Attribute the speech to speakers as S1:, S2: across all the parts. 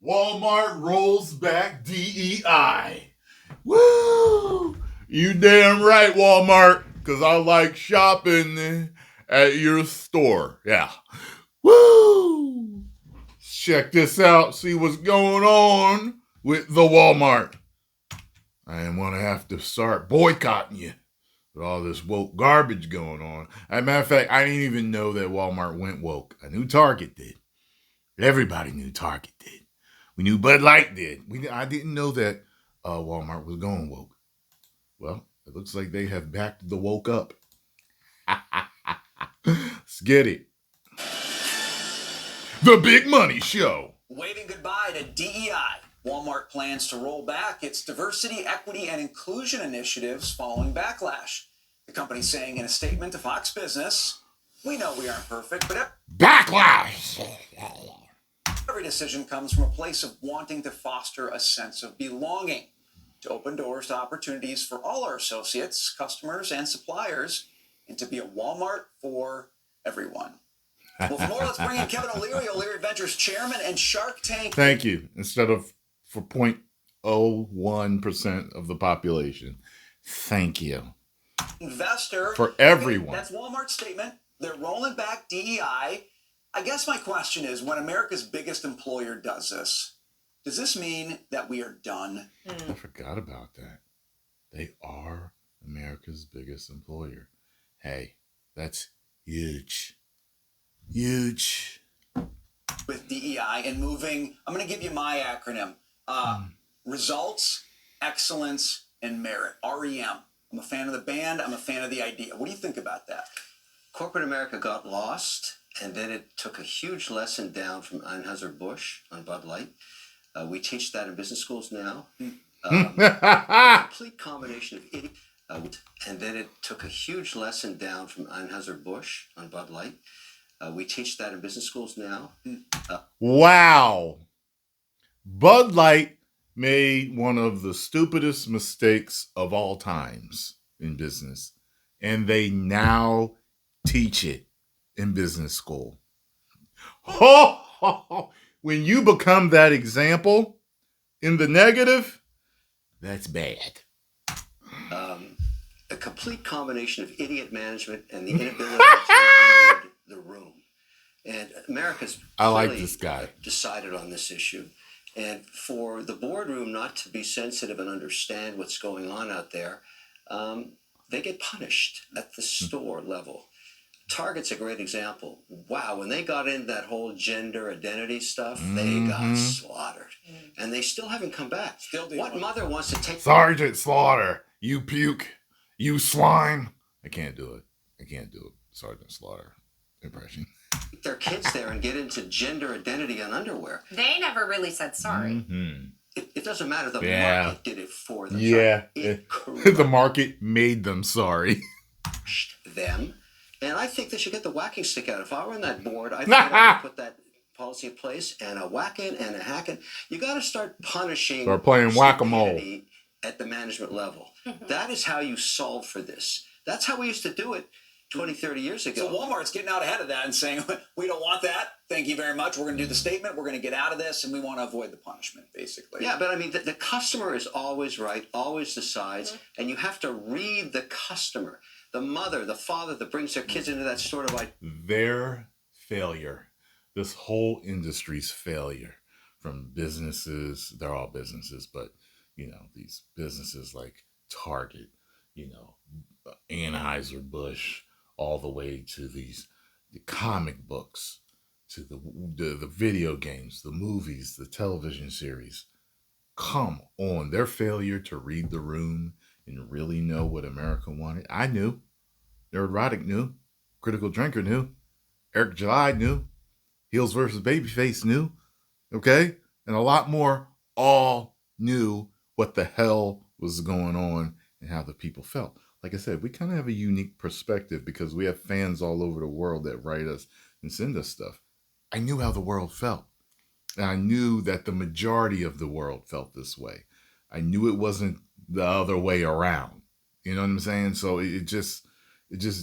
S1: Walmart rolls back DEI. Woo! You damn right, Walmart, because I like shopping at your store. Yeah. Woo! Check this out. See what's going on with the Walmart. I didn't want to have to start boycotting you with all this woke garbage going on. As a matter of fact, I didn't even know that Walmart went woke. I knew Target did. Everybody knew Target did. We knew Bud Light did. I didn't know that Walmart was going woke. Well, it looks like they have backed the woke up. Let's get it. The Big Money Show.
S2: Waving goodbye to DEI. Walmart plans to roll back its diversity, equity, and inclusion initiatives following backlash. The company saying in a statement to Fox Business, "We know we aren't perfect, but
S1: backlash.
S2: Every decision comes from a place of wanting to foster a sense of belonging, to open doors to opportunities for all our associates, customers, and suppliers, and to be a Walmart for everyone." Well, for more, let's bring in Kevin O'Leary, O'Leary Ventures chairman and Shark Tank.
S1: Thank you. Instead of for 0.01% of the population. Thank you.
S2: Investor.
S1: For everyone.
S2: That's Walmart's statement. They're rolling back DEI. I guess my question is, when America's biggest employer does this mean that we are done?
S1: I forgot about that. They are America's biggest employer. Hey, that's huge. Huge.
S2: With DEI and moving, I'm going to give you my acronym. Results, excellence, and merit. REM. I'm a fan of the band. I'm a fan of the idea. What do you think about that?
S3: Corporate America got lost, and then it took a huge lesson down from Anheuser-Busch on Bud Light. We teach that in business schools now. A complete combination of idiot. And then it took a huge lesson down from Anheuser-Busch on Bud Light. We teach that in business schools now.
S1: Wow. Bud Light made one of the stupidest mistakes of all times in business, and they now teach it in business school. When you become that example in the negative, that's bad.
S3: A complete combination of idiot management and the inability to read the room. And America's
S1: I like this guy.
S3: Decided on this issue. And for the boardroom not to be sensitive and understand what's going on out there, they get punished at the store level. Target's a great example. Wow, when they got into that whole gender identity stuff, they got slaughtered. And they still haven't come back. What mother wants to take...
S1: Sergeant Slaughter, you puke, you slime. I can't do it. Sergeant Slaughter impression.
S3: Their kids there and get into gender identity on underwear.
S4: They never really said sorry.
S3: It doesn't matter. The market did it for them.
S1: Yeah. The market made them sorry.
S3: Them. And I think they should get the whacking stick out. If I were on that board, I think I'd put that policy in place and a whacking and a hacking. You got to start punishing.
S1: Start playing whack-a-mole
S3: at the management level. That is how you solve for this. That's how we used to do it 20, 30 years ago.
S2: So Walmart's getting out ahead of that and saying, we don't want that. Thank you very much. We're going to do the statement. We're going to get out of this, and we want to avoid the punishment, basically.
S3: Yeah, but I mean, the customer is always right, always decides, and you have to read the customer. The mother, the father that brings their kids into that store to buy.
S1: Their failure. This whole industry's failure. From businesses, they're all businesses, but, these businesses like Target, Anheuser-Busch, all the way to the comic books, to the video games, the movies, the television series. Come on, their failure to read the room and really know what America wanted. I knew. Neurotic knew. Critical Drinker knew. Eric July knew. Heels versus Babyface knew. Okay? And a lot more all knew what the hell was going on and how the people felt. Like I said, we kind of have a unique perspective because we have fans all over the world that write us and send us stuff. I knew how the world felt. And I knew that the majority of the world felt this way. I knew it wasn't the other way around. You know what I'm saying? So it just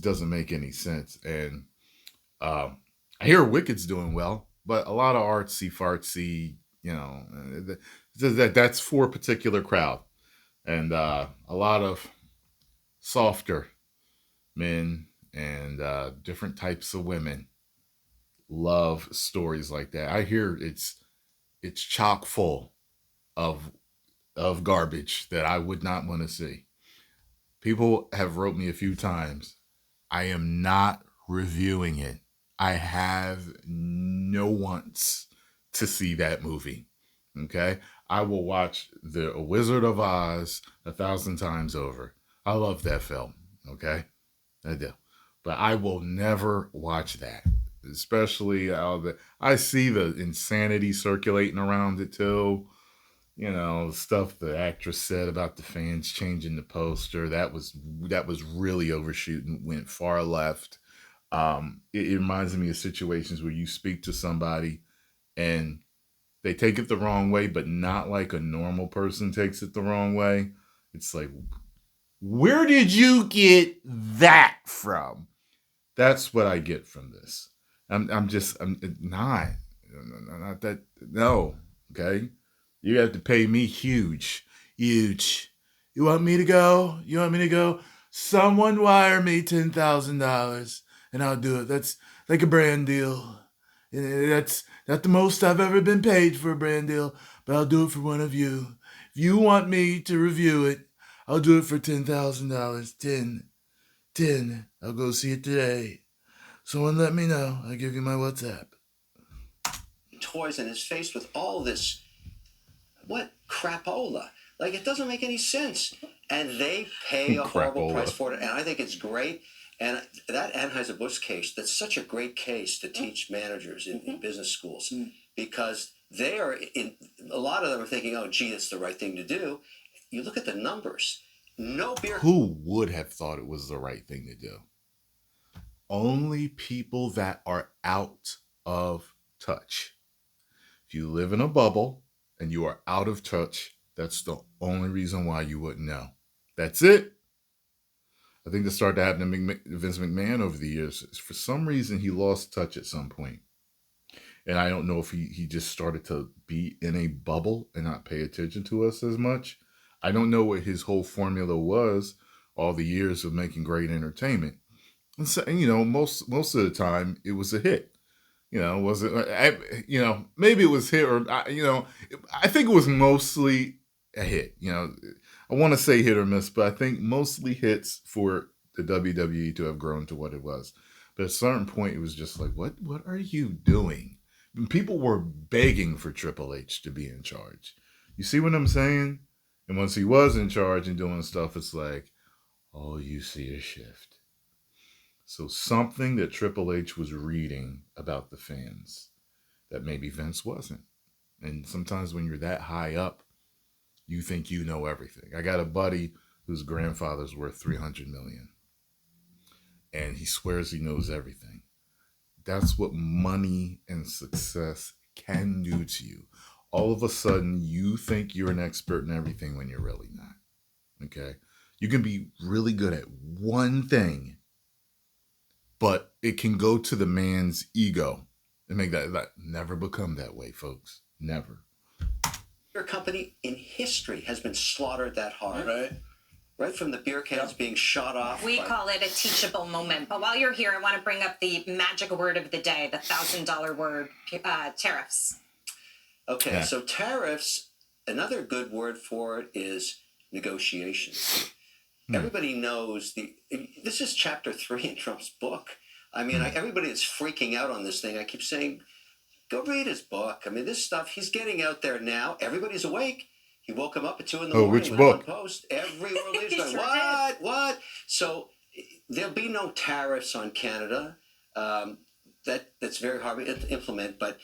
S1: doesn't make any sense. And I hear Wicked's doing well, but a lot of artsy fartsy You know, that's for a particular crowd, and a lot of softer men and different types of women love stories like that. I hear it's chock full of garbage that I would not want to see. People have wrote me a few times. I am not reviewing it. I have no wants to see that movie. Okay? I will watch The Wizard of Oz 1,000 times over. I love that film. Okay? I do. But I will never watch that. Especially I see the insanity circulating around it too. You know, stuff the actress said about the fans changing the poster. That was really overshooting, went far left. It reminds me of situations where you speak to somebody and they take it the wrong way, but not like a normal person takes it the wrong way. It's like, where did you get that from? That's what I get from this. I'm not that. No, okay. You have to pay me huge, huge. You want me to go? You want me to go? Someone wire me $10,000 and I'll do it. That's like a brand deal. That's not the most I've ever been paid for a brand deal, but I'll do it for one of you. If you want me to review it, I'll do it for $10,000. 10. I'll go see it today. Someone let me know. I'll give you my WhatsApp.
S3: Toys and is faced with all this, what crapola? Like, it doesn't make any sense. And they pay a horrible price for it. And I think it's great. And that Anheuser-Busch case, that's such a great case to teach managers in business schools, because they are, a lot of them are thinking, oh, gee, it's the right thing to do. You look at the numbers. No beer.
S1: Who would have thought it was the right thing to do? Only people that are out of touch. If you live in a bubble and you are out of touch, that's the only reason why you wouldn't know. That's it. I think this started to happen to Vince McMahon over the years. For some reason, he lost touch at some point. And I don't know if he just started to be in a bubble and not pay attention to us as much. I don't know what his whole formula was all the years of making great entertainment. And so, you know, most of the time it was a hit. You know, was it? Maybe it was hit or I think it was mostly a hit. You know, I want to say hit or miss, but I think mostly hits for the WWE to have grown to what it was. But at a certain point, it was just like, what are you doing? And people were begging for Triple H to be in charge. You see what I'm saying? And once he was in charge and doing stuff, it's like, oh, you see a shift. So something that Triple H was reading about the fans that maybe Vince wasn't. And sometimes when you're that high up, you think you know everything. I got a buddy whose grandfather's worth $300 million. And he swears he knows everything. That's what money and success can do to you. All of a sudden, you think you're an expert in everything when you're really not. Okay? You can be really good at one thing, but it can go to the man's ego and make that never become that way, folks. Never.
S3: Your company in history has been slaughtered that hard. Right from the beer cans being shot off.
S4: We call it a teachable moment. But while you're here, I want to bring up the magic word of the day, the $1,000 word, tariffs.
S3: Okay,
S1: Yeah.
S3: So tariffs, another good word for it is negotiation. Everybody knows this is chapter 3 in Trump's book. I mean, everybody is freaking out on this thing. I keep saying, go read his book. I mean, this stuff, he's getting out there now. Everybody's awake. He woke him up at 2 a.m.
S1: Which
S3: with
S1: book?
S3: one post. Every world leader's going,
S4: Sure
S3: what? So there'll be no tariffs on Canada. That's very hard to implement. But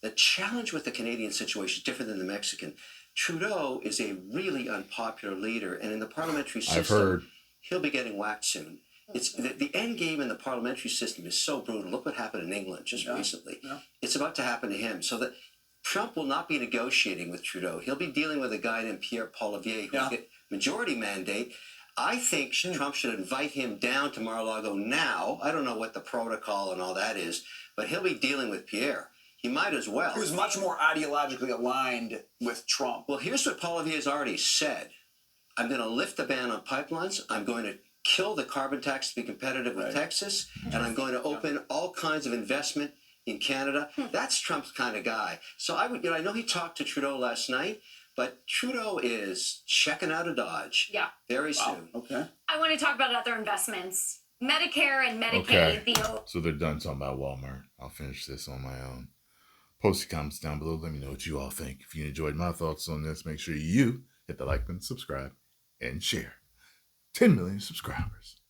S3: the challenge with the Canadian situation is different than the Mexican. Trudeau is a really unpopular leader, and in the parliamentary system, he'll be getting whacked soon. It's the end game in the parliamentary system is so brutal. Look what happened in England just recently. Yeah. It's about to happen to him. So that Trump will not be negotiating with Trudeau. He'll be dealing with a guy named Pierre Poilievre, who's got majority mandate. I think Trump should invite him down to Mar-a-Lago now. I don't know what the protocol and all that is, but he'll be dealing with Pierre. He might as well.
S2: He was much more ideologically aligned with Trump.
S3: Well, here's what Poilievre has already said. I'm going to lift the ban on pipelines. I'm going to kill the carbon tax to be competitive with Texas. And I'm going to open all kinds of investment in Canada. That's Trump's kind of guy. So I know he talked to Trudeau last night, but Trudeau is checking out of Dodge.
S5: Yeah.
S3: Very soon.
S2: Okay.
S5: I want to talk about other investments. Medicare and Medicaid.
S1: Okay. So they're done talking about Walmart. I'll finish this on my own. Post your comments down below. Let me know what you all think. If you enjoyed my thoughts on this, make sure you hit the like button, subscribe, and share. 10 million subscribers.